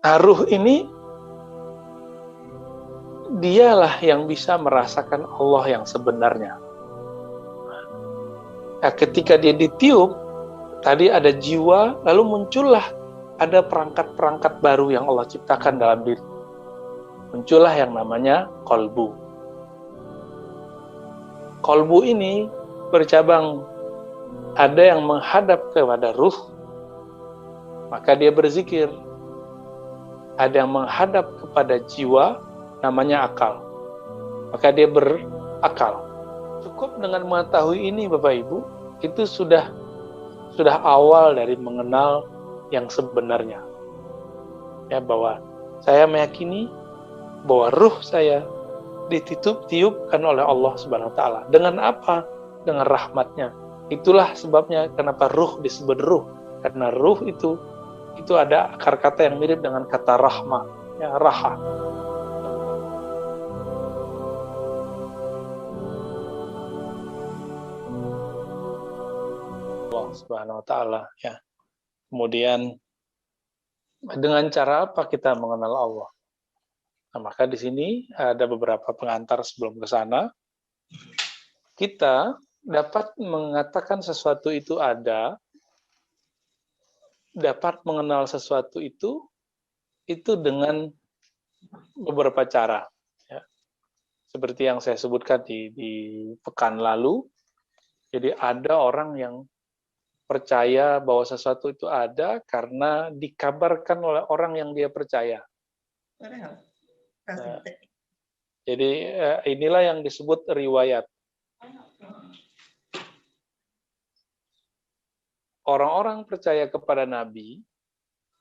Ruh ini dialah yang bisa merasakan Allah yang sebenarnya. Nah, ketika dia ditiup, tadi ada jiwa, lalu muncullah ada perangkat-perangkat baru yang Allah ciptakan dalam diri. Muncullah yang namanya kolbu. Kolbu ini bercabang, ada yang menghadap kepada ruh, maka dia berzikir. Ada yang menghadap kepada jiwa, namanya akal, maka dia berakal. Cukup dengan mengetahui ini Bapak Ibu, itu sudah awal dari mengenal yang sebenarnya. Ya, bahwa saya meyakini bahwa ruh saya ditiupkan oleh Allah Subhanahu wa taala. Dengan apa? Dengan rahmatnya. Itulah sebabnya kenapa ruh disebut ruh, karena ruh itu ada akar kata yang mirip dengan kata rahmah, ya, raha. Allah Subhanahu wa taala, ya. Kemudian dengan cara apa kita mengenal Allah? Nah, maka di sini ada beberapa pengantar sebelum ke sana. Kita dapat mengatakan sesuatu itu ada, dapat mengenal sesuatu itu dengan beberapa cara. Ya. Seperti yang saya sebutkan di pekan lalu, jadi ada orang yang percaya bahwa sesuatu itu ada karena dikabarkan oleh orang yang dia percaya. Nah, jadi inilah yang disebut riwayat. Orang-orang percaya kepada Nabi,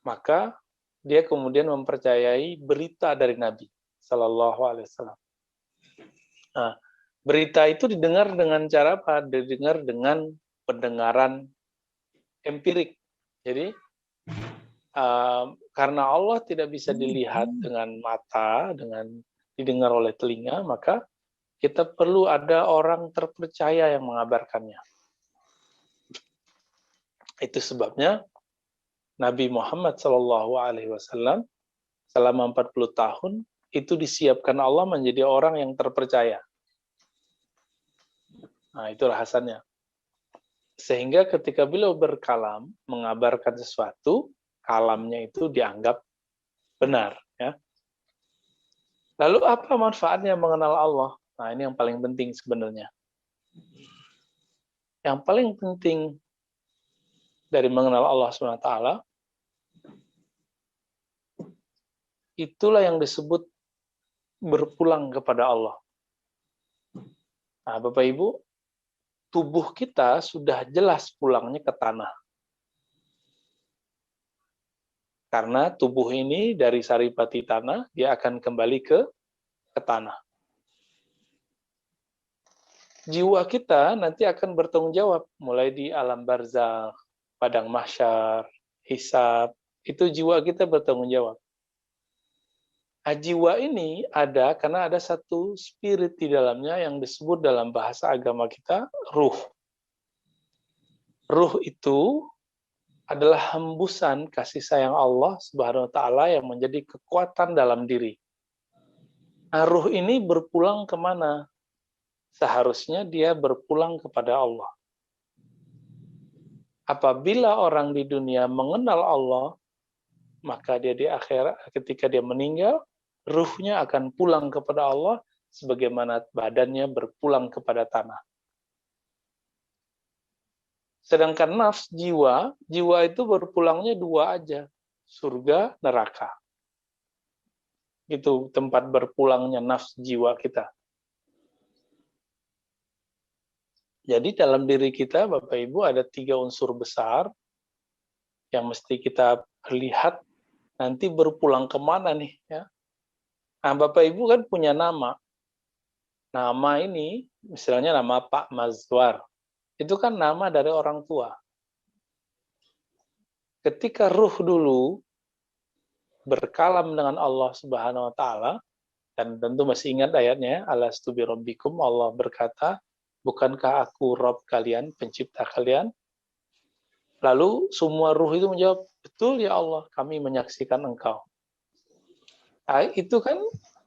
maka dia kemudian mempercayai berita dari Nabi Sallallahu Alaihi Wasallam. Nah, berita itu didengar dengan cara apa? Didengar dengan pendengaran empirik. Jadi karena Allah tidak bisa dilihat dengan mata, dengan didengar oleh telinga, maka kita perlu ada orang terpercaya yang mengabarkannya. Itu sebabnya Nabi Muhammad SAW selama 40 tahun itu disiapkan Allah menjadi orang yang terpercaya. Nah, itu rahasannya. Sehingga ketika beliau berkalam, mengabarkan sesuatu, kalamnya itu dianggap benar. Ya. Lalu apa manfaatnya mengenal Allah? Nah, ini yang paling penting sebenarnya. Yang paling penting dari mengenal Allah SWT, itulah yang disebut berpulang kepada Allah. Nah, Bapak Ibu, tubuh kita sudah jelas pulangnya ke tanah. Karena tubuh ini dari saripati tanah, dia akan kembali ke tanah. Jiwa kita nanti akan bertanggung jawab, mulai di alam barzakh, padang mahsyar, hisab, itu jiwa kita bertanggung jawab. Nah, jiwa ini ada karena ada satu spirit di dalamnya yang disebut dalam bahasa agama kita ruh. Ruh itu adalah hembusan kasih sayang Allah Subhanahu wa taala yang menjadi kekuatan dalam diri. Nah, ruh ini berpulang kemana? Seharusnya dia berpulang kepada Allah. Apabila orang di dunia mengenal Allah, maka dia di akhirat ketika dia meninggal, ruhnya akan pulang kepada Allah sebagaimana badannya berpulang kepada tanah. Sedangkan nafs jiwa itu berpulangnya dua aja, surga, neraka. Itu tempat berpulangnya nafs jiwa kita. Jadi dalam diri kita, Bapak Ibu, ada 3 unsur besar yang mesti kita lihat nanti berpulang kemana nih. Ya. Nah, Bapak Ibu kan punya nama. Nama ini, misalnya nama Pak Mazwar, itu kan nama dari orang tua. Ketika ruh dulu berkalam dengan Allah Subhanahu wa taala, dan tentu masih ingat ayatnya, alastu birabbikum, Allah berkata, bukankah aku Rabb kalian, pencipta kalian? Lalu semua ruh itu menjawab, betul ya Allah, kami menyaksikan engkau. Nah, itu kan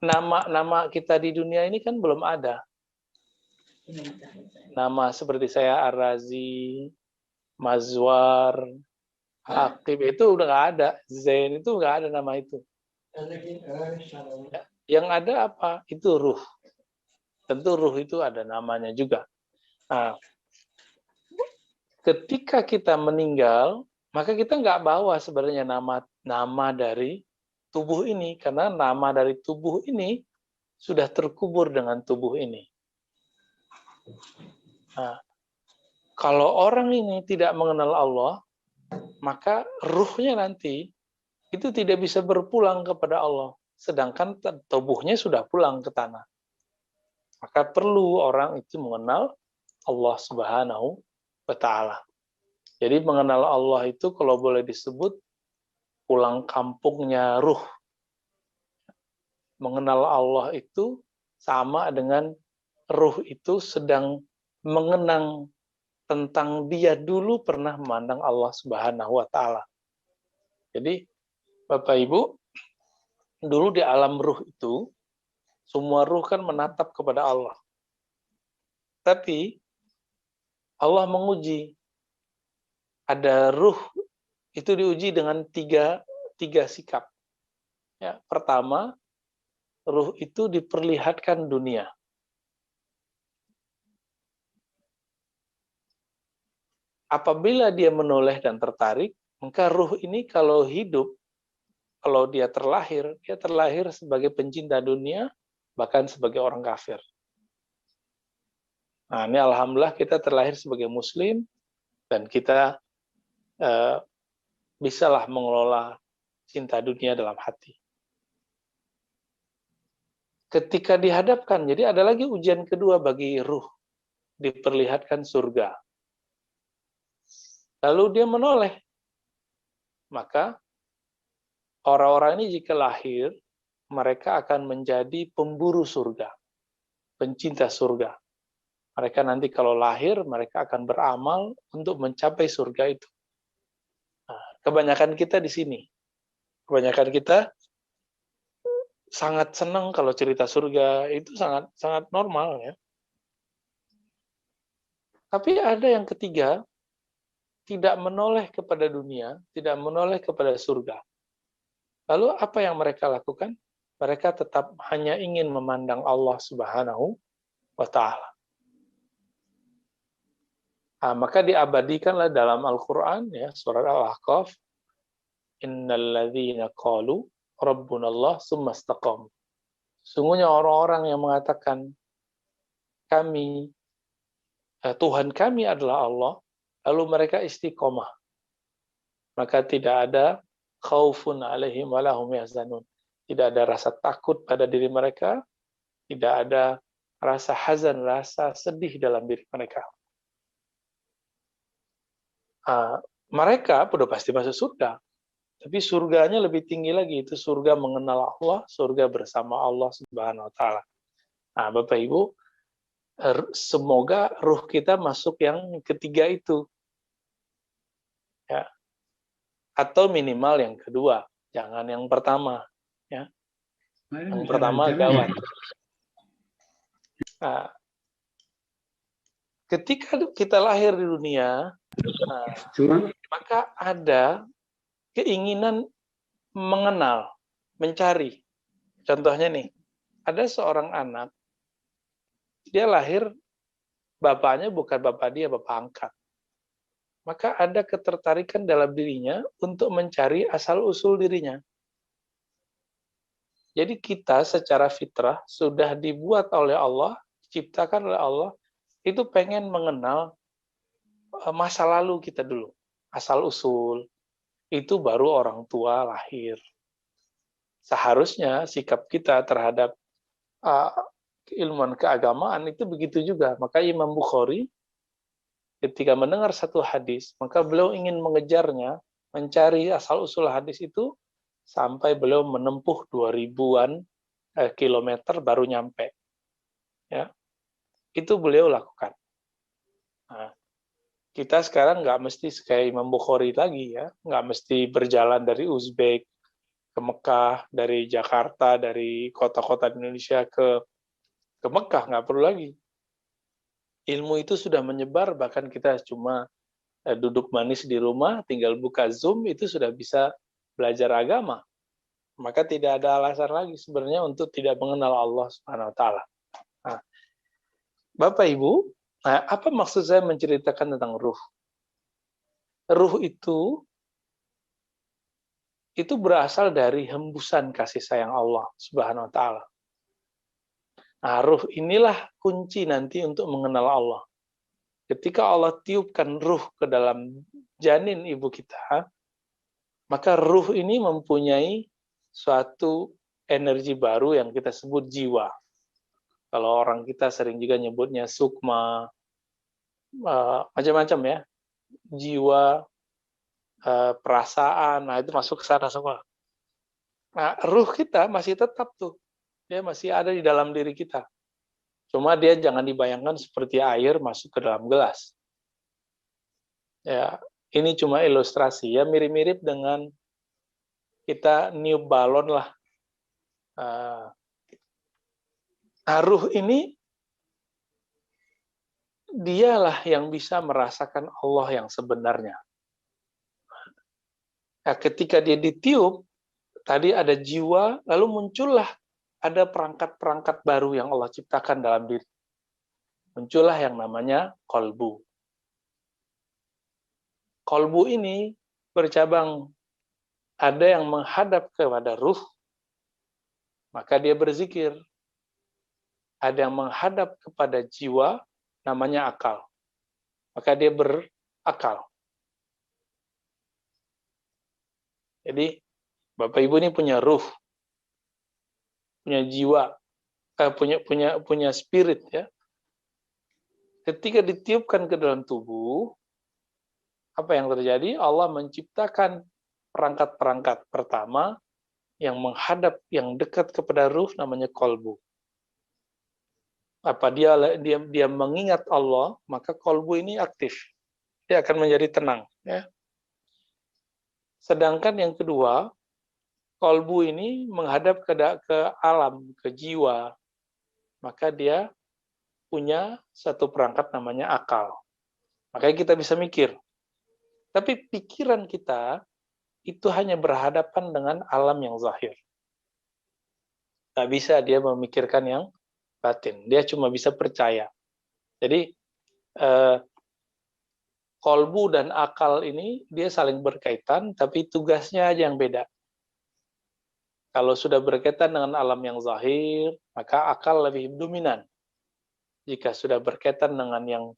nama-nama kita di dunia ini kan belum ada. Nama seperti saya Ar-Razi, Mazwar, Aqib itu udah nggak ada. Zain itu nggak ada nama itu. Ya, yang ada apa? Itu ruh. Tentu ruh itu ada namanya juga. Nah, ketika kita meninggal, maka kita nggak bawa sebenarnya nama dari tubuh ini, karena nama dari tubuh ini sudah terkubur dengan tubuh ini. Nah, kalau orang ini tidak mengenal Allah, maka ruhnya nanti itu tidak bisa berpulang kepada Allah, sedangkan tubuhnya sudah pulang ke tanah. Maka perlu orang itu mengenal Allah Subhanahu wa Ta'ala. Jadi mengenal Allah itu kalau boleh disebut pulang kampungnya ruh. Mengenal Allah itu sama dengan ruh itu sedang mengenang tentang dia dulu pernah memandang Allah Subhanahu wa Ta'ala. Jadi Bapak Ibu, dulu di alam ruh itu semua ruh kan menatap kepada Allah. Tapi Allah menguji. Ada ruh itu diuji dengan tiga sikap. Ya, pertama, ruh itu diperlihatkan dunia. Apabila dia menoleh dan tertarik, maka ruh ini kalau hidup, kalau dia terlahir sebagai pencinta dunia, bahkan sebagai orang kafir. Nah, ini alhamdulillah kita terlahir sebagai muslim, dan kita bisalah mengelola cinta dunia dalam hati. Ketika dihadapkan, jadi ada lagi ujian kedua bagi ruh, diperlihatkan surga. Lalu dia menoleh, maka orang-orang ini jika lahir, mereka akan menjadi pemburu surga, pencinta surga. Mereka nanti kalau lahir, mereka akan beramal untuk mencapai surga itu. Nah, kebanyakan kita di sini. Kebanyakan kita sangat senang kalau cerita surga, itu sangat normal ya. Tapi ada yang ketiga, tidak menoleh kepada dunia, tidak menoleh kepada surga. Lalu apa yang mereka lakukan? Mereka tetap hanya ingin memandang Allah Subhanahu wa Ta'ala. Nah, maka diabadikanlah dalam Al-Quran, ya, surat Al-Ahqaf, innal ladzina qalu rabbunallah tsumma istaqamu. Sungguhnya orang-orang yang mengatakan Tuhan kami adalah Allah, lalu mereka istiqomah. Maka tidak ada khaufun alaihim wa lahum yahzanun. Tidak ada rasa takut pada diri mereka, tidak ada rasa hazan, rasa sedih dalam diri mereka. Mereka sudah pasti masuk surga. Tapi surganya lebih tinggi lagi, itu surga mengenal Allah, surga bersama Allah Subhanahu wa Ta'ala. Nah, Bapak Ibu, semoga ruh kita masuk yang ketiga itu. Ya. Atau minimal yang kedua, jangan yang pertama. Ya. Yang pertama gawat. Nah, ketika kita lahir di dunia, maka ada keinginan mengenal, mencari. Contohnya nih, ada seorang anak, dia lahir, bapaknya bukan bapak dia, bapak angkat. Maka ada ketertarikan dalam dirinya untuk mencari asal-usul dirinya. Jadi kita secara fitrah sudah dibuat oleh Allah, diciptakan oleh Allah, itu pengen mengenal masa lalu kita dulu, asal-usul. Itu baru orang tua lahir. Seharusnya sikap kita terhadap keilmuan keagamaan itu begitu juga. Maka Imam Bukhari ketika mendengar satu hadis, maka beliau ingin mengejarnya, mencari asal-usul hadis itu sampai beliau menempuh 2000-an kilometer baru nyampe. Ya. Itu beliau lakukan. Nah, kita sekarang nggak mesti kayak Imam Bukhari lagi ya, nggak mesti berjalan dari Uzbek ke Mekah, dari Jakarta, dari kota-kota di Indonesia ke Mekah, nggak perlu lagi. Ilmu itu sudah menyebar, bahkan kita cuma duduk manis di rumah, tinggal buka Zoom, itu sudah bisa belajar agama. Maka tidak ada alasan lagi sebenarnya untuk tidak mengenal Allah Subhanahu wa taala. Nah, Bapak Ibu, apa maksud saya menceritakan tentang ruh? Ruh itu berasal dari hembusan kasih sayang Allah Subhanahu wa taala. Nah, ruh inilah kunci nanti untuk mengenal Allah. Ketika Allah tiupkan ruh ke dalam janin ibu kita, maka ruh ini mempunyai suatu energi baru yang kita sebut jiwa. Kalau orang kita sering juga nyebutnya sukma, macam-macam ya, jiwa, perasaan, nah itu masuk ke sana semua. Nah, ruh kita masih tetap tuh, dia masih ada di dalam diri kita. Cuma dia jangan dibayangkan seperti air masuk ke dalam gelas. Ya, ini cuma ilustrasi ya, mirip-mirip dengan kita niup balon lah. Ruh ini dialah yang bisa merasakan Allah yang sebenarnya. Nah, ketika dia ditiup, tadi ada jiwa, lalu muncullah ada perangkat-perangkat baru yang Allah ciptakan dalam diri. Muncullah yang namanya kolbu. Kolbu ini bercabang, ada yang menghadap kepada ruh, maka dia berzikir. Ada yang menghadap kepada jiwa, namanya akal. Maka dia berakal. Jadi, Bapak Ibu ini punya ruh, punya jiwa, punya spirit ya. Ketika ditiupkan ke dalam tubuh, apa yang terjadi? Allah menciptakan perangkat-perangkat pertama yang menghadap, yang dekat kepada ruh, namanya kolbu. Apa dia mengingat Allah, maka kolbu ini aktif, dia akan menjadi tenang. Ya. Sedangkan yang kedua, kolbu ini menghadap ke alam, ke jiwa, maka dia punya satu perangkat namanya akal. Makanya kita bisa mikir. Tapi pikiran kita itu hanya berhadapan dengan alam yang zahir. Nggak bisa dia memikirkan yang batin. Dia cuma bisa percaya. Jadi, kolbu dan akal ini dia saling berkaitan, tapi tugasnya aja yang beda. Kalau sudah berkaitan dengan alam yang zahir, maka akal lebih dominan. Jika sudah berkaitan dengan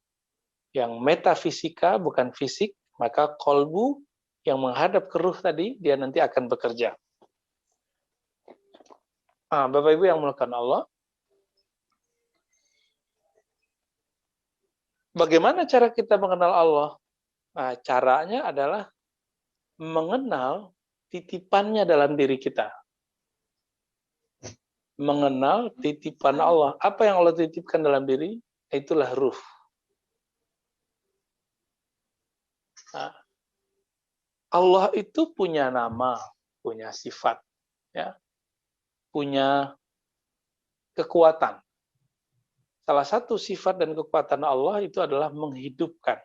yang metafisika, bukan fisik, maka kolbu yang menghadap ke ruh tadi, dia nanti akan bekerja. Bapak Ibu yang melakukan Allah, bagaimana cara kita mengenal Allah? Nah, caranya adalah mengenal titipannya dalam diri kita. Mengenal titipan Allah. Apa yang Allah titipkan dalam diri? Itulah ruh. Nah, Allah itu punya nama, punya sifat, ya, punya kekuatan. Salah satu sifat dan kekuatan Allah itu adalah menghidupkan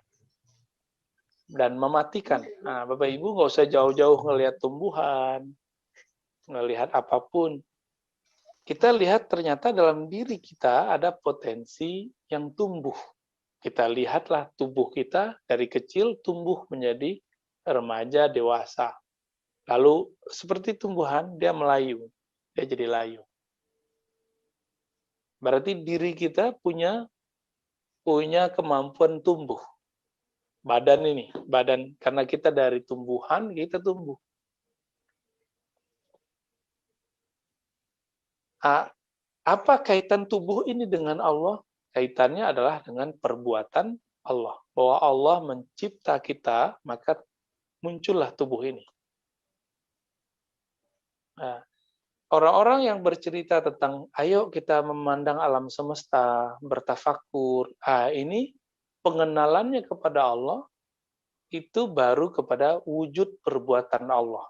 dan mematikan. Nah, Bapak Ibu nggak usah jauh-jauh ngelihat tumbuhan, ngelihat apapun. Kita lihat ternyata dalam diri kita ada potensi yang tumbuh. Kita lihatlah tubuh kita dari kecil tumbuh menjadi remaja, dewasa. Lalu seperti tumbuhan, dia melayu. Dia jadi layu. Berarti diri kita punya kemampuan tumbuh. Badan karena kita dari tumbuhan, kita tumbuh. Apa kaitan tubuh ini dengan Allah? Kaitannya adalah dengan perbuatan Allah. Bahwa Allah mencipta kita, maka muncullah tubuh ini. Nah, orang-orang yang bercerita tentang ayo kita memandang alam semesta, bertafakur, ini pengenalannya kepada Allah itu baru kepada wujud perbuatan Allah.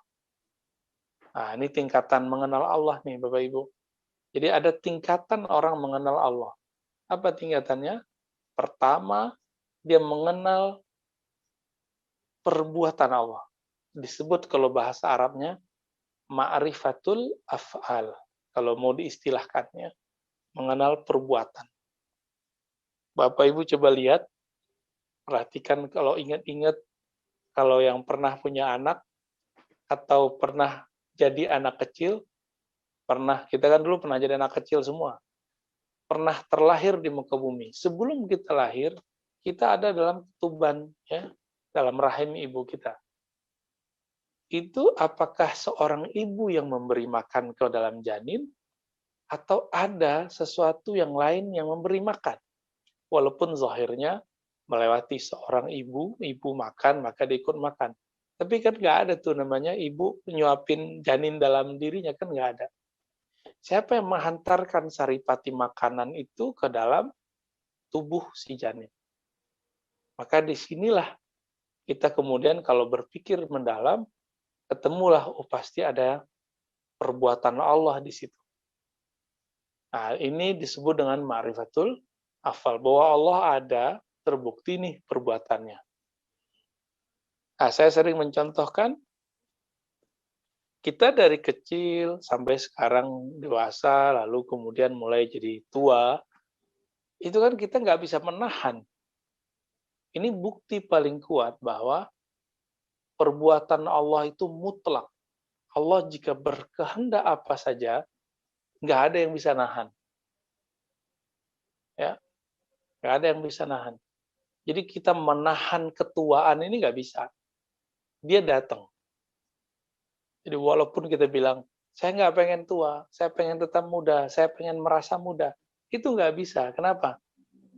Nah, ini tingkatan mengenal Allah nih Bapak Ibu. Jadi ada tingkatan orang mengenal Allah. Apa tingkatannya? Pertama, dia mengenal perbuatan Allah. Disebut kalau bahasa Arabnya ma'rifatul af'al. Kalau mau diistilahkannya, mengenal perbuatan. Bapak Ibu coba lihat, perhatikan kalau ingat-ingat, kalau yang pernah punya anak, atau pernah jadi anak kecil, kita kan dulu pernah jadi anak kecil semua, pernah terlahir di muka bumi. Sebelum kita lahir, kita ada dalam tuban, ya, dalam rahim ibu kita. Itu apakah seorang ibu yang memberi makan ke dalam janin, atau ada sesuatu yang lain yang memberi makan? Walaupun zahirnya melewati seorang ibu makan, maka dia ikut makan. Tapi kan nggak ada tuh namanya ibu nyuapin janin dalam dirinya, kan nggak ada. Siapa yang menghantarkan saripati makanan itu ke dalam tubuh si janin? Maka disinilah kita kemudian kalau berpikir mendalam, ketemulah, oh pasti ada perbuatan Allah di situ. Nah, ini disebut dengan ma'rifatul afal, bahwa Allah ada, terbukti nih perbuatannya. Nah, saya sering mencontohkan, kita dari kecil sampai sekarang dewasa, lalu kemudian mulai jadi tua, itu kan kita nggak bisa menahan. Ini bukti paling kuat bahwa perbuatan Allah itu mutlak. Allah jika berkehendak apa saja, nggak ada yang bisa nahan. Ya, nggak ada yang bisa nahan. Jadi kita menahan ketuaan ini nggak bisa. Dia datang. Jadi walaupun kita bilang, saya nggak pengen tua, saya pengen tetap muda, saya pengen merasa muda, itu nggak bisa. Kenapa?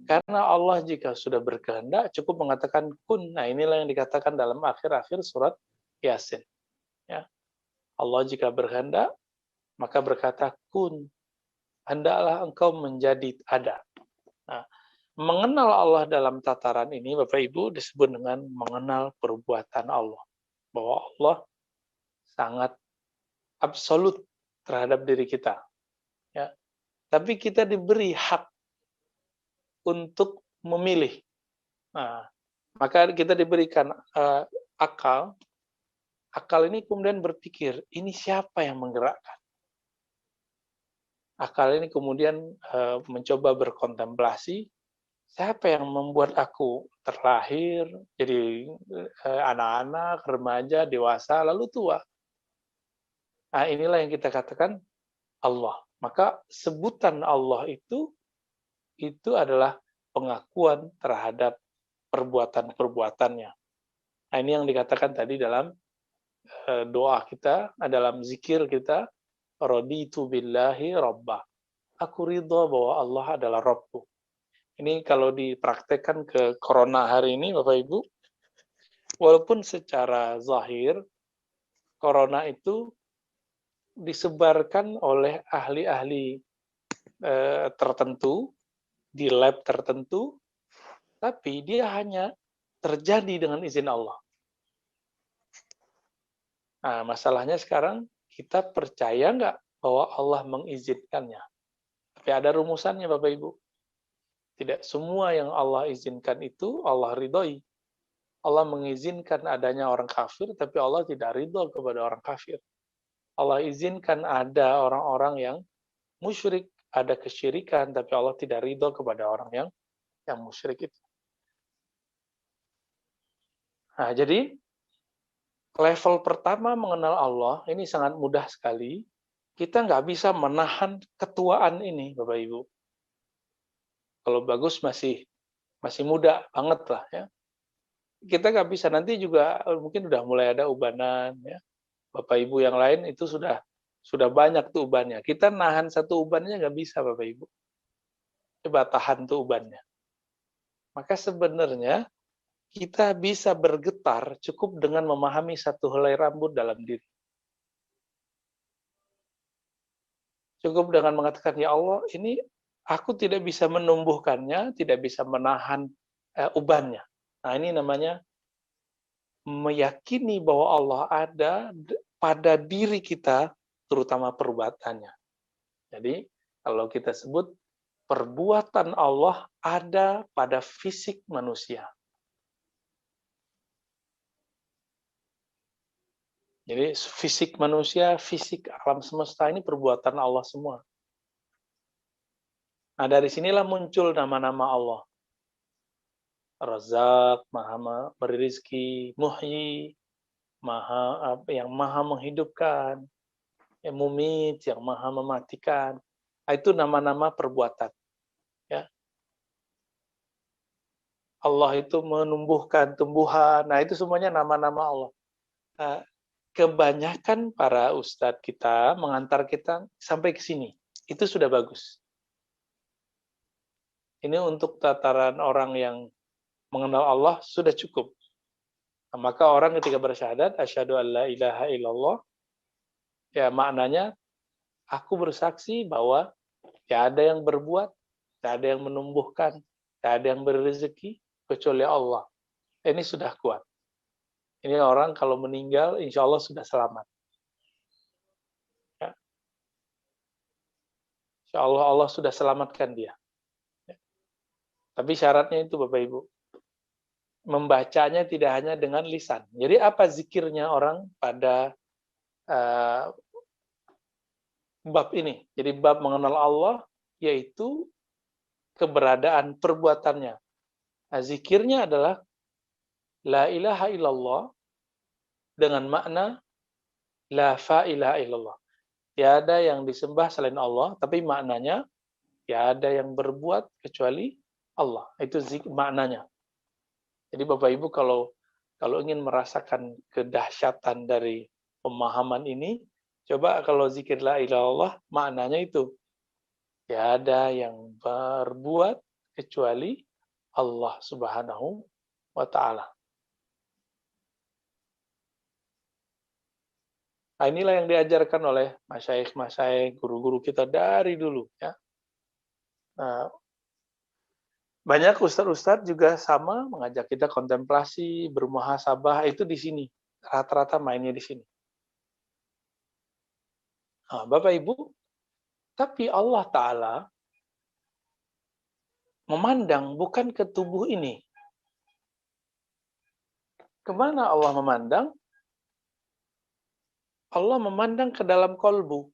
Karena Allah jika sudah berkehendak, cukup mengatakan kun. Nah, inilah yang dikatakan dalam akhir-akhir surat Yasin. Ya. Allah jika berkehendak, maka berkata kun. Hendaklah engkau menjadi ada. Nah, mengenal Allah dalam tataran ini, Bapak Ibu, disebut dengan mengenal perbuatan Allah. Bahwa Allah sangat absolut terhadap diri kita. Ya. Tapi kita diberi hak untuk memilih. Nah, maka kita diberikan akal. Akal ini kemudian berpikir, ini siapa yang menggerakkan? Akal ini kemudian mencoba berkontemplasi, siapa yang membuat aku terlahir, jadi anak-anak, remaja, dewasa, lalu tua. Nah, inilah yang kita katakan Allah. Maka sebutan Allah itu adalah pengakuan terhadap perbuatan-perbuatannya. Nah, ini yang dikatakan tadi dalam doa kita, dalam zikir kita, raditu billahi rabbah. Aku ridho bahwa Allah adalah Rabbku. Ini kalau dipraktekkan ke corona hari ini, Bapak Ibu, walaupun secara zahir, corona itu disebarkan oleh ahli-ahli tertentu, di lab tertentu, tapi dia hanya terjadi dengan izin Allah. Nah, masalahnya sekarang, kita percaya nggak bahwa Allah mengizinkannya? Tapi ada rumusannya, Bapak Ibu. Tidak semua yang Allah izinkan itu Allah ridhoi. Allah mengizinkan adanya orang kafir, tapi Allah tidak ridho kepada orang kafir. Allah izinkan ada orang-orang yang musyrik, ada kesyirikan, tapi Allah tidak ridho kepada orang yang musyrik itu. Nah, jadi level pertama mengenal Allah ini sangat mudah sekali. Kita nggak bisa menahan ketuaan ini, Bapak Ibu. Kalau bagus masih muda banget lah ya. Kita nggak bisa, nanti juga mungkin udah mulai ada ubanan ya. Bapak Ibu yang lain itu sudah banyak tuh ubannya. Kita nahan satu ubannya nggak bisa, Bapak Ibu. Coba tahan tuh ubannya. Maka sebenarnya kita bisa bergetar cukup dengan memahami satu helai rambut dalam diri. Cukup dengan mengatakan, ya Allah, ini aku tidak bisa menumbuhkannya, tidak bisa menahan ubannya. Nah, ini namanya meyakini bahwa Allah ada pada diri kita, terutama perbuatannya. Jadi, kalau kita sebut perbuatan Allah ada pada fisik manusia. Jadi, fisik manusia, fisik alam semesta ini perbuatan Allah semua. Nah, dari sinilah muncul nama-nama Allah. Razak, Maha memberi rizki, Muhyi, yang Maha menghidupkan, yang Mumit, yang Maha mematikan. Nah, itu nama-nama perbuatan. Ya. Allah itu menumbuhkan tumbuhan. Nah, itu semuanya nama-nama Allah. Nah, kebanyakan para ustadz kita mengantar kita sampai ke sini. Itu sudah bagus. Ini untuk tataran orang yang mengenal Allah sudah cukup. Nah, maka orang ketika bersyahadat, asyhadu an la ilaha illallah, ya maknanya aku bersaksi bahwa tidak ada yang berbuat, tidak ada yang menumbuhkan, tidak ada yang berrezeki kecuali Allah. Ini sudah kuat. Ini orang kalau meninggal, insya Allah sudah selamat. Ya. Insya Allah Allah sudah selamatkan dia. Ya. Tapi syaratnya itu Bapak Ibu, membacanya tidak hanya dengan lisan. Jadi apa zikirnya orang pada bab ini? Jadi bab mengenal Allah, yaitu keberadaan perbuatannya. Nah, zikirnya adalah la ilaha illallah dengan makna la fa ilaha illallah. Tiada yang disembah selain Allah, tapi maknanya tiada yang berbuat kecuali Allah. Itu maknanya. Jadi Bapak Ibu kalau ingin merasakan kedahsyatan dari pemahaman ini, coba kalau zikir la ilaha illallah maknanya itu. Tiada yang berbuat kecuali Allah Subhanahu wa taala. Nah, inilah yang diajarkan oleh masyaikh, guru-guru kita dari dulu. Ya. Nah, banyak ustadz-ustadz juga sama mengajak kita kontemplasi, bermuhasabah, itu di sini. Rata-rata mainnya di sini. Nah, Bapak Ibu, tapi Allah Ta'ala memandang bukan ke tubuh ini. Kemana Allah memandang? Allah memandang ke dalam kolbu.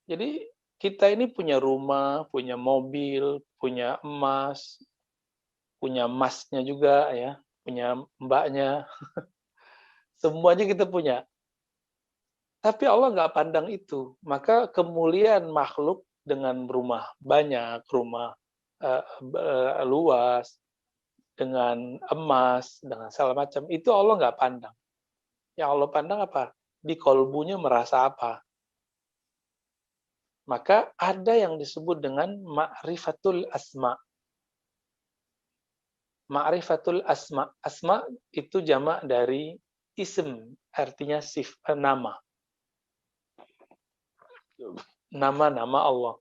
Jadi kita ini punya rumah, punya mobil, punya emas, punya masnya juga ya, punya mbaknya. Semuanya kita punya. Tapi Allah nggak pandang itu. Maka kemuliaan makhluk dengan rumah banyak, rumah luas, dengan emas, dengan segala macam, itu Allah nggak pandang. Yang Allah pandang apa? Di kolbunya merasa apa? Maka ada yang disebut dengan ma'rifatul asma. Ma'rifatul asma. Asma itu jamak dari ism, artinya nama. Nama-nama Allah.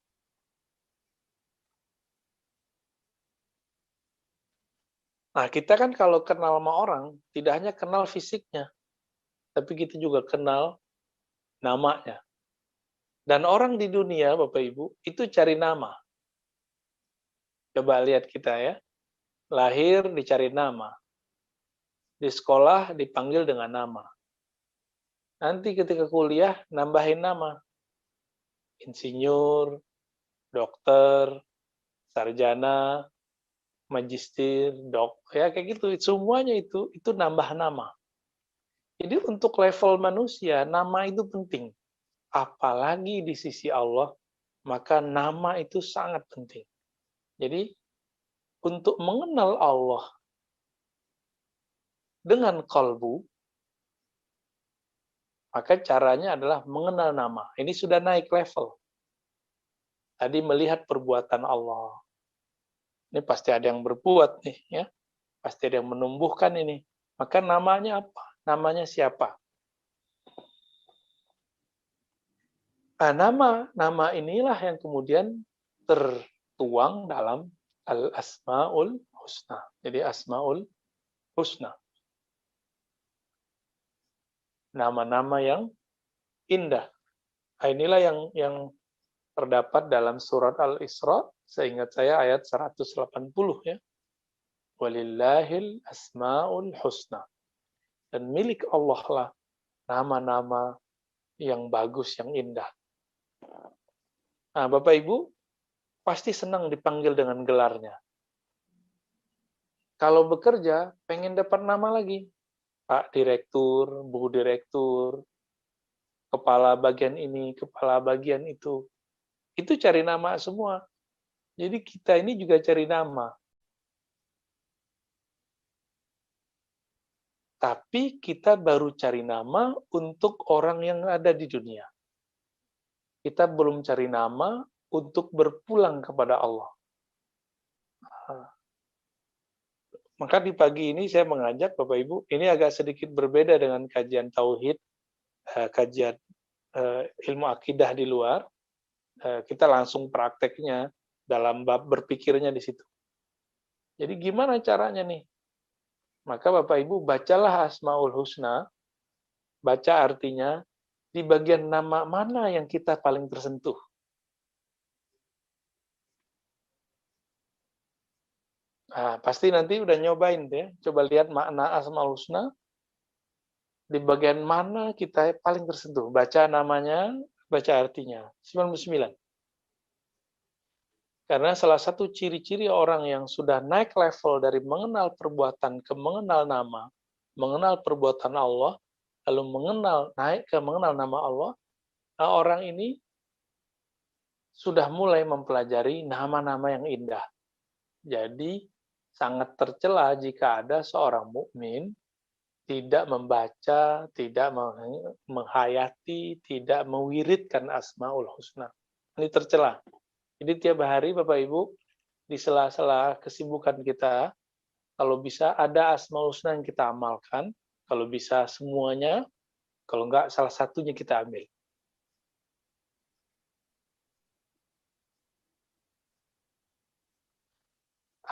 Nah, kita kan kalau kenal sama orang, tidak hanya kenal fisiknya, tapi kita juga kenal namanya. Dan orang di dunia, Bapak Ibu, itu cari nama. Coba lihat kita ya. Lahir dicari nama. Di sekolah dipanggil dengan nama. Nanti ketika kuliah, nambahin nama. Insinyur, dokter, sarjana, magister, ya kayak gitu. Semuanya itu nambah nama. Jadi untuk level manusia, nama itu penting. Apalagi di sisi Allah, maka nama itu sangat penting. Jadi untuk mengenal Allah dengan kalbu, maka caranya adalah mengenal nama. Ini sudah naik level. Tadi melihat perbuatan Allah. Ini pasti ada yang berbuat nih, ya. Pasti ada yang menumbuhkan ini. Maka namanya apa? Namanya siapa? Nah, nama inilah yang kemudian tertuang dalam Al-Asma'ul Husna. Jadi Asma'ul Husna. nama-nama yang indah. Nah, inilah yang terdapat dalam surat Al-Isra, seingat saya ayat 180 ya. Walillahil asmaul husna. Dan milik Allah lah nama-nama yang bagus, yang indah. Nah, Bapak Ibu pasti senang dipanggil dengan gelarnya. Kalau bekerja, pengen dapat nama lagi. Pak Direktur, Bu Direktur, kepala bagian ini, kepala bagian itu. Itu cari nama semua. Jadi kita ini juga cari nama. Tapi kita baru cari nama untuk orang yang ada di dunia. Kita belum cari nama untuk berpulang kepada Allah. Maka di pagi ini saya mengajak Bapak Ibu, ini agak sedikit berbeda dengan kajian tauhid, kajian ilmu akidah di luar. Kita langsung prakteknya dalam bab berpikirnya di situ. Jadi gimana caranya nih? Maka Bapak Ibu bacalah Asmaul Husna, baca artinya di bagian nama mana yang kita paling tersentuh. Nah, pasti nanti udah nyobain deh. Coba lihat makna Asmaul Husna, di bagian mana kita paling tersentuh. Baca namanya, baca artinya. 99. Karena salah satu ciri-ciri orang yang sudah naik level dari mengenal perbuatan ke mengenal nama, mengenal perbuatan Allah, lalu naik ke mengenal nama Allah, nah orang ini sudah mulai mempelajari nama-nama yang indah. Jadi sangat tercela jika ada seorang mukmin tidak membaca, tidak menghayati, tidak mewiridkan Asmaul Husna. Ini tercela. Jadi tiap hari Bapak Ibu, di sela-sela kesibukan kita, kalau bisa ada Asmaul Husna yang kita amalkan, kalau bisa semuanya, kalau enggak salah satunya kita ambil.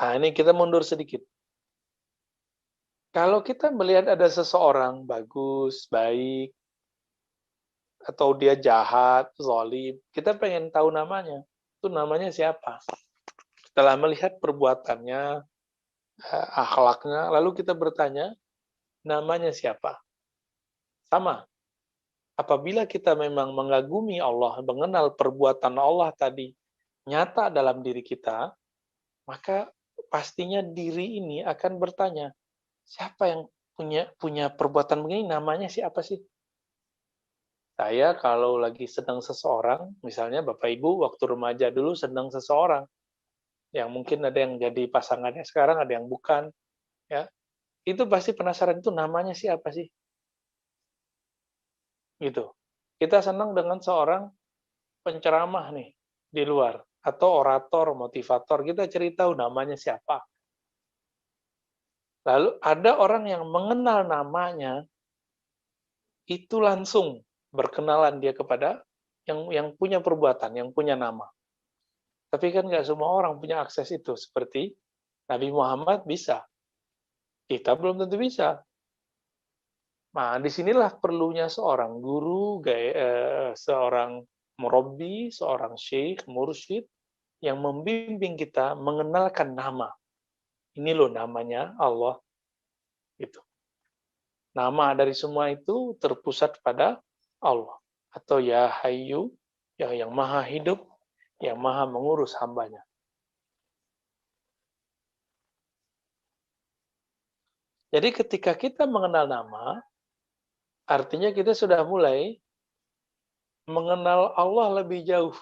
Nah, ini kita mundur sedikit. Kalau kita melihat ada seseorang bagus, baik, atau dia jahat, zalim, kita pengen tahu namanya. Itu namanya siapa? Setelah melihat perbuatannya, akhlaknya, lalu kita bertanya, namanya siapa? Sama. Apabila kita memang mengagumi Allah, mengenal perbuatan Allah tadi nyata dalam diri kita, maka pastinya diri ini akan bertanya, siapa yang punya perbuatan begini, namanya siapa sih? Saya kalau lagi senang seseorang, misalnya Bapak Ibu waktu remaja dulu senang seseorang, yang mungkin ada yang jadi pasangannya sekarang, ada yang bukan, ya. Itu pasti penasaran itu namanya siapa sih? Gitu. Kita senang dengan seorang penceramah nih di luar atau orator, motivator, kita cerita namanya siapa. Lalu ada orang yang mengenal namanya, itu langsung berkenalan dia kepada yang punya perbuatan, yang punya nama. Tapi kan nggak semua orang punya akses itu. Seperti Nabi Muhammad bisa, kita belum tentu bisa. Nah, disinilah perlunya seorang guru, seorang murabbi, seorang syekh, mursyid, yang membimbing kita mengenalkan nama. Ini loh namanya Allah. Gitu. Nama dari semua itu terpusat pada Allah. Atau Ya Hayyu, yang maha hidup, yang maha mengurus hambanya. Jadi ketika kita mengenal nama, artinya kita sudah mulai mengenal Allah lebih jauh.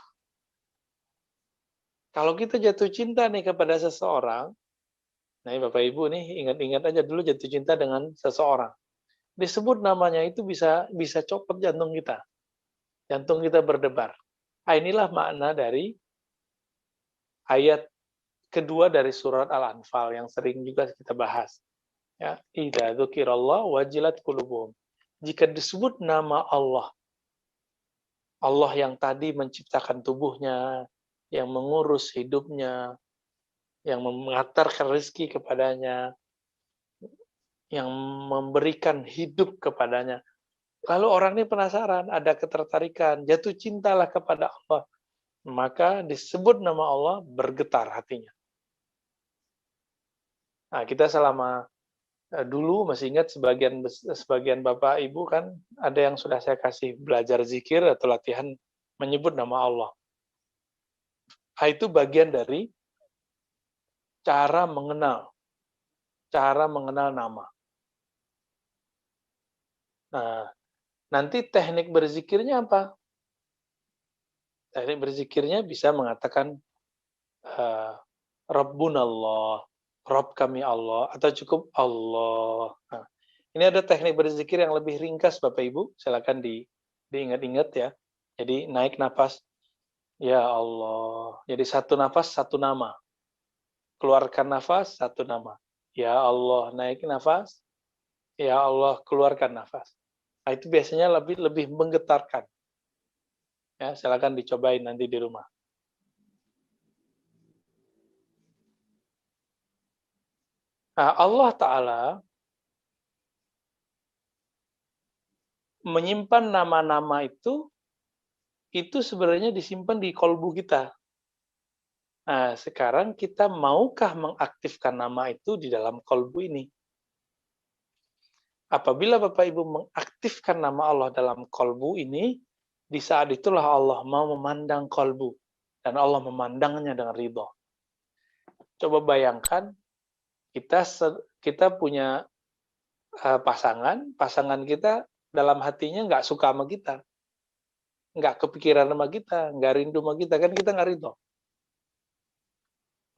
Kalau kita jatuh cinta nih kepada seseorang, nah Bapak Ibu nih ingat-ingat aja dulu jatuh cinta dengan seseorang. Disebut namanya itu bisa copot jantung kita. Jantung kita berdebar. Nah, inilah makna dari ayat kedua dari surat Al-Anfal yang sering juga kita bahas. Ya, idza dzukirallah wajilat qulubuhum. Jika disebut nama Allah, Allah yang tadi menciptakan tubuhnya, yang mengurus hidupnya, yang mengantarkan rezeki kepadanya, yang memberikan hidup kepadanya. Lalu orang ini penasaran, ada ketertarikan, jatuh cintalah kepada Allah. Maka disebut nama Allah, bergetar hatinya. Nah, kita selama dulu masih ingat sebagian Bapak Ibu kan ada yang sudah saya kasih belajar zikir atau latihan menyebut nama Allah. Nah, itu bagian dari cara mengenal nama. Nah, nanti teknik berzikirnya apa? Teknik berzikirnya bisa mengatakan Rabbunallah, Rabb kami Allah, atau cukup Allah. Nah, ini ada teknik berzikir yang lebih ringkas Bapak Ibu, silakan diingat-ingat ya. Jadi naik nafas, ya Allah. Jadi satu nafas, satu nama. Keluarkan nafas, satu nama. Ya Allah, naik nafas. Ya Allah, keluarkan nafas. Nah, itu biasanya lebih menggetarkan. Ya, silakan dicobain nanti di rumah. Nah, Allah Ta'ala menyimpan nama-nama itu sebenarnya disimpan di kolbu kita. Nah, sekarang kita maukah mengaktifkan nama itu di dalam kolbu ini? Apabila Bapak Ibu mengaktifkan nama Allah dalam kolbu ini, di saat itulah Allah mau memandang kolbu. Dan Allah memandangnya dengan ridho. Coba bayangkan, kita punya pasangan kita dalam hatinya nggak suka sama kita. Nggak kepikiran sama kita, nggak rindu sama kita, kan kita nggak ridho.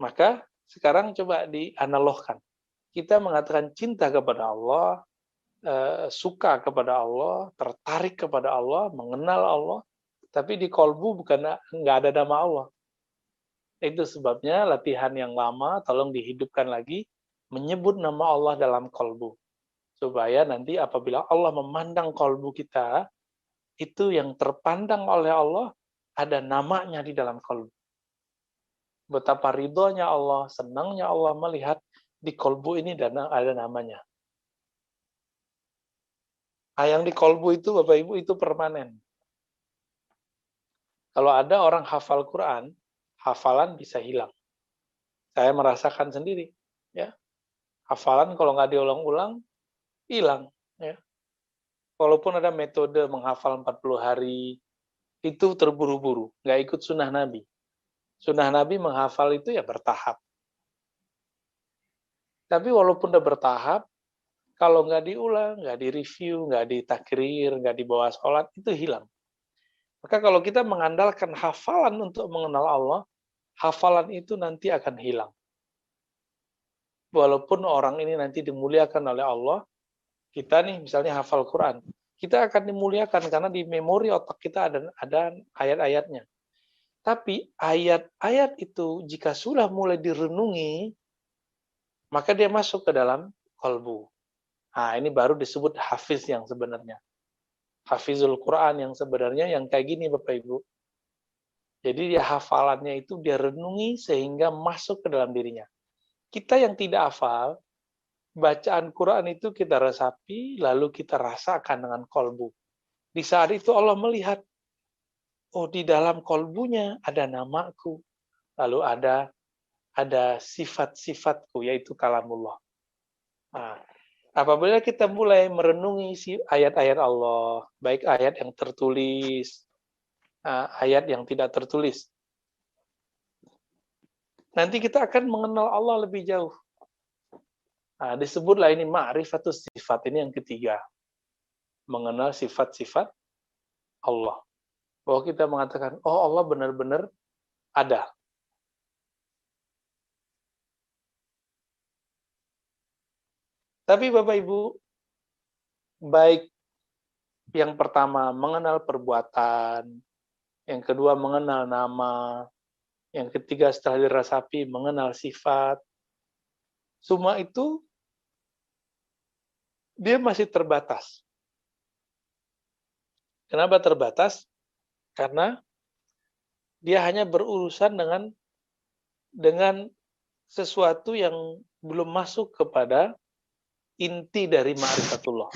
Maka sekarang coba dianalogkan. Kita mengatakan cinta kepada Allah, suka kepada Allah, tertarik kepada Allah, mengenal Allah, tapi di kolbu nggak ada nama Allah. Itu sebabnya latihan yang lama tolong dihidupkan lagi, menyebut nama Allah dalam kolbu. Supaya nanti apabila Allah memandang kolbu kita, itu yang terpandang oleh Allah, ada namanya di dalam kolbu. Betapa ridhonya Allah, senangnya Allah melihat di kolbu ini dan ada namanya. Yang di kolbu itu Bapak Ibu itu permanen. Kalau ada orang hafal Quran, hafalan bisa hilang. Saya merasakan sendiri, ya. Hafalan kalau nggak diulang-ulang, hilang, ya. Walaupun ada metode menghafal 40 hari, itu terburu-buru, nggak ikut sunnah Nabi. Sunnah Nabi menghafal itu ya bertahap. Tapi walaupun udah bertahap, kalau nggak diulang, nggak direview, nggak ditakrir, nggak dibawa sholat, itu hilang. Maka kalau kita mengandalkan hafalan untuk mengenal Allah, hafalan itu nanti akan hilang. Walaupun orang ini nanti dimuliakan oleh Allah, kita nih misalnya hafal Quran, kita akan dimuliakan karena di memori otak kita ada ayat-ayatnya. Tapi ayat-ayat itu jika sudah mulai direnungi, maka dia masuk ke dalam kolbu. Nah, ini baru disebut hafiz yang sebenarnya. Hafizul Quran yang sebenarnya yang kayak gini Bapak Ibu. Jadi dia hafalannya itu dia renungi sehingga masuk ke dalam dirinya. Kita yang tidak hafal, bacaan Quran itu kita resapi, lalu kita rasakan dengan kolbu. Di saat itu Allah melihat, oh di dalam kolbunya ada namaku, lalu ada sifat-sifatku, yaitu kalamullah. Nah, apabila kita mulai merenungi ayat-ayat Allah, baik ayat yang tertulis, ayat yang tidak tertulis, nanti kita akan mengenal Allah lebih jauh. Nah, disebutlah ini ma'rifatus sifat, ini yang ketiga. Mengenal sifat-sifat Allah. Bahwa kita mengatakan, oh Allah benar-benar ada. Tapi Bapak Ibu, baik yang pertama mengenal perbuatan, yang kedua mengenal nama, yang ketiga setelah dirasapi mengenal sifat, semua itu dia masih terbatas. Kenapa terbatas? Karena dia hanya berurusan dengan sesuatu yang belum masuk kepada inti dari ma'rifatullah.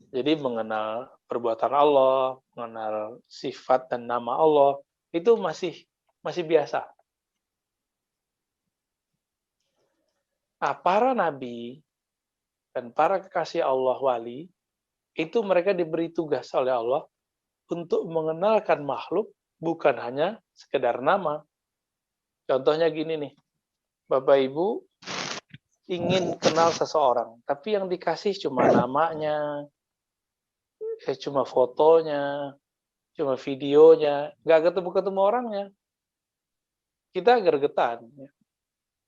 Jadi mengenal perbuatan Allah, mengenal sifat dan nama Allah, itu masih biasa. Nah, para nabi dan para kekasih Allah wali, itu mereka diberi tugas oleh Allah untuk mengenalkan makhluk bukan hanya sekedar nama. Contohnya gini nih, Bapak Ibu ingin kenal seseorang, tapi yang dikasih cuma namanya, cuma fotonya, cuma videonya, nggak ketemu-ketemu orangnya. Kita gergetan.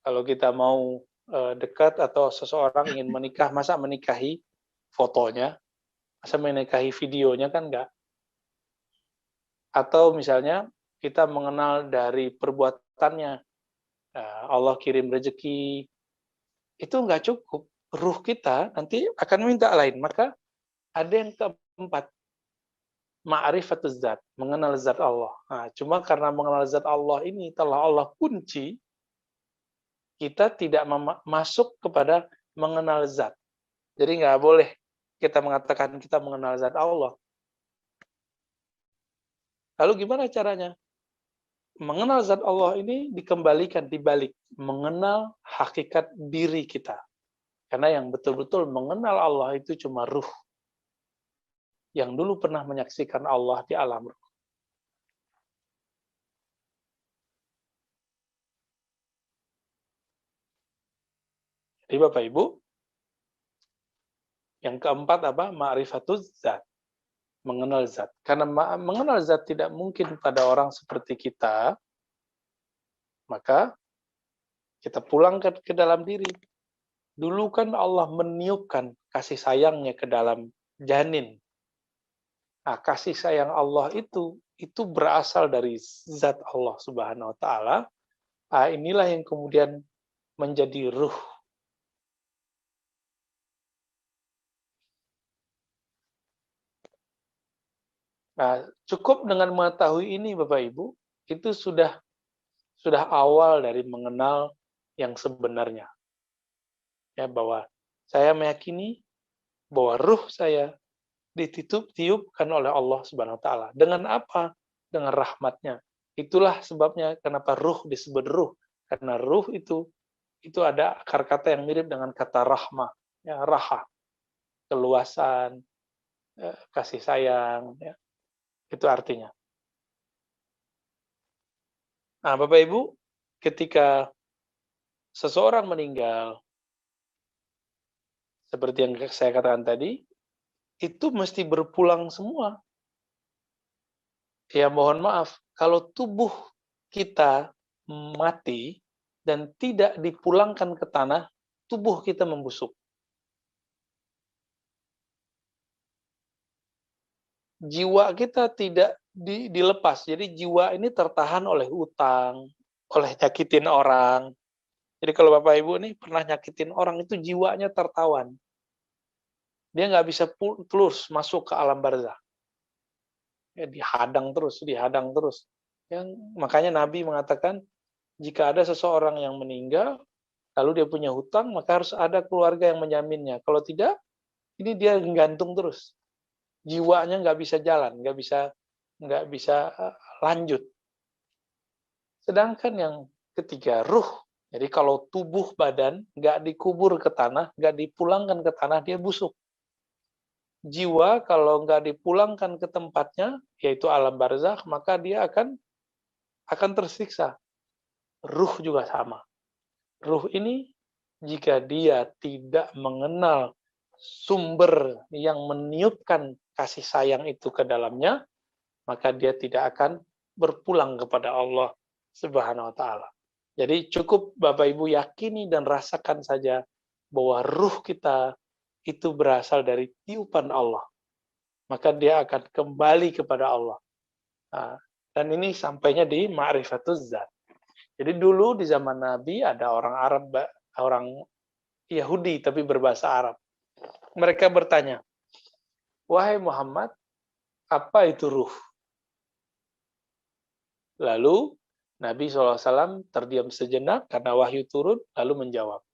Kalau kita mau dekat atau seseorang ingin menikah, masa menikahi fotonya, masa menikahi videonya kan nggak. Atau misalnya kita mengenal dari perbuatannya, Allah kirim rezeki, itu nggak cukup. Ruh kita nanti akan minta lain. Maka ada yang keempat, ma'rifatuz zat, mengenal zat Allah. Nah, cuma karena mengenal zat Allah ini telah Allah kunci, kita tidak masuk kepada mengenal zat. Jadi nggak boleh kita mengatakan kita mengenal zat Allah. Lalu gimana caranya? Mengenal zat Allah ini dikembalikan dibalik, mengenal hakikat diri kita. Karena yang betul-betul mengenal Allah itu cuma ruh. Yang dulu pernah menyaksikan Allah di alam ruh. Jadi Bapak Ibu, yang keempat apa? Ma'rifatuz zat. Mengenal zat. Karena mengenal zat tidak mungkin pada orang seperti kita, maka kita pulangkan ke dalam diri. Dulu kan Allah meniupkan kasih sayangnya ke dalam janin. Nah, kasih sayang Allah itu berasal dari zat Allah Subhanahu wa taala. Nah, inilah yang kemudian menjadi ruh. Nah, cukup dengan mengetahui ini Bapak Ibu, itu sudah awal dari mengenal yang sebenarnya. Ya, bahwa saya meyakini bahwa ruh saya ditiupkan oleh Allah Subhanahu wa taala. Dengan apa? Dengan rahmatnya. Itulah sebabnya kenapa ruh disebut ruh. Karena ruh itu ada akar kata yang mirip dengan kata rahmah, ya, raha, keluasan, kasih sayang, ya, itu artinya. Nah, Bapak Ibu, ketika seseorang meninggal, seperti yang saya katakan tadi, itu mesti berpulang semua. Ya mohon maaf, kalau tubuh kita mati dan tidak dipulangkan ke tanah, tubuh kita membusuk. Jiwa kita tidak dilepas. Jadi jiwa ini tertahan oleh utang, oleh nyakitin orang. Jadi kalau Bapak Ibu nih pernah nyakitin orang, itu jiwanya tertawan. Dia nggak bisa terus masuk ke alam barzah. Ya, dihadang terus. Makanya Nabi mengatakan, jika ada seseorang yang meninggal, lalu dia punya hutang, maka harus ada keluarga yang menjaminnya. Kalau tidak, ini dia gantung terus. Jiwanya nggak bisa jalan, nggak bisa lanjut. Sedangkan yang ketiga, ruh. Jadi kalau tubuh badan nggak dikubur ke tanah, nggak dipulangkan ke tanah, dia busuk. Jiwa kalau nggak dipulangkan ke tempatnya, yaitu alam barzakh, maka dia akan tersiksa. Ruh juga sama. Ruh ini jika dia tidak mengenal sumber yang meniupkan kasih sayang itu ke dalamnya, maka dia tidak akan berpulang kepada Allah Subhanahu wa taala. Jadi cukup Bapak Ibu yakini dan rasakan saja bahwa ruh kita itu berasal dari tiupan Allah. Maka dia akan kembali kepada Allah. Nah, dan ini sampainya di Ma'rifatuz Zat. Jadi dulu di zaman Nabi ada orang Arab, orang Yahudi tapi berbahasa Arab. Mereka bertanya, "Wahai Muhammad, apa itu ruh?" Lalu Nabi SAW terdiam sejenak karena wahyu turun, lalu menjawab.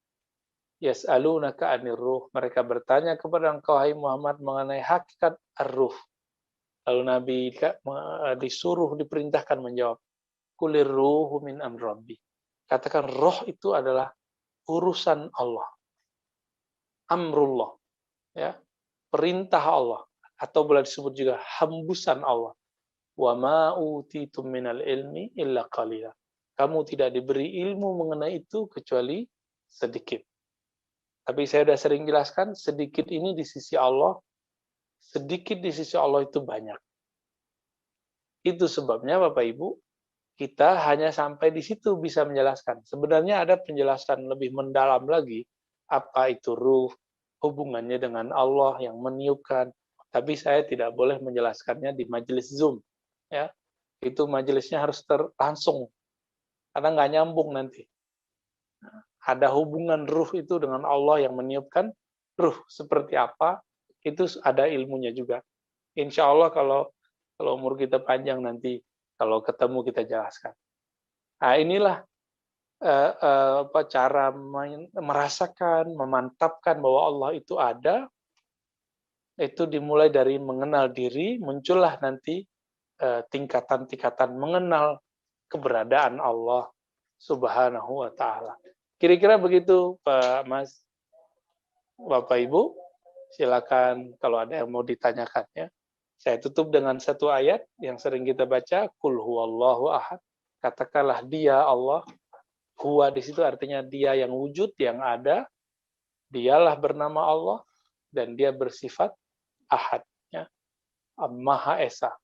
Yas'alunaka 'anir ruh. Mereka bertanya kepada engkau hai Muhammad mengenai hakikat ar-ruh. Lalu Nabi disuruh diperintahkan menjawab, Qulir ruhu min amri rabbi. Katakan roh itu adalah urusan Allah, amrullah, ya, perintah Allah, atau boleh disebut juga hembusan Allah. Wa ma utitum minal ilmi illa qalila. Kamu tidak diberi ilmu mengenai itu kecuali sedikit. Tapi saya sudah sering jelaskan, sedikit ini di sisi Allah, sedikit di sisi Allah itu banyak. Itu sebabnya Bapak Ibu, kita hanya sampai di situ bisa menjelaskan. Sebenarnya ada penjelasan lebih mendalam lagi, apa itu ruh, hubungannya dengan Allah yang meniupkan. Tapi saya tidak boleh menjelaskannya di majelis Zoom. Ya, itu majelisnya harus langsung, karena nggak nyambung nanti. Ada hubungan ruh itu dengan Allah yang meniupkan, ruh seperti apa, itu ada ilmunya juga. Insya Allah kalau umur kita panjang nanti, kalau ketemu kita jelaskan. Nah inilah cara merasakan, memantapkan bahwa Allah itu ada, itu dimulai dari mengenal diri, muncullah nanti tingkatan-tingkatan mengenal keberadaan Allah Subhanahu wa Ta'ala. Kira-kira begitu, Pak Mas, Bapak Ibu. Silakan kalau ada yang mau ditanyakan ya. Saya tutup dengan satu ayat yang sering kita baca, Qul huwallahu ahad. Katakanlah dia Allah. Huwa di situ artinya dia yang wujud, yang ada. Dialah bernama Allah dan dia bersifat ahad, ya. Maha Esa.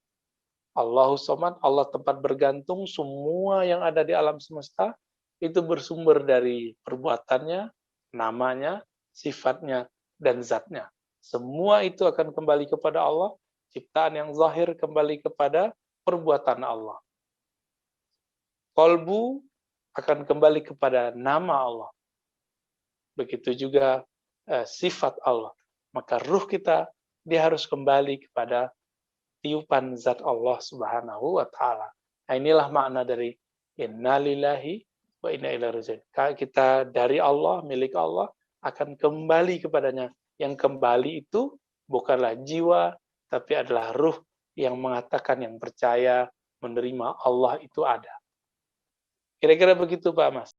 Allahu Somad, Allah tempat bergantung, semua yang ada di alam semesta itu bersumber dari perbuatannya, namanya, sifatnya, dan zatnya. Semua itu akan kembali kepada Allah, ciptaan yang zahir kembali kepada perbuatan Allah. Qalbu akan kembali kepada nama Allah. Begitu juga sifat Allah. Maka ruh kita, dia harus kembali kepada tiupan zat Allah Subhanahu wa Ta'ala. Nah, inilah makna dari innalillahi wa inna ilaihi raji'un. Kita dari Allah, milik Allah, akan kembali kepadanya. Yang kembali itu bukanlah jiwa, tapi adalah ruh yang mengatakan, yang percaya, menerima Allah itu ada. Kira-kira begitu Pak Mas.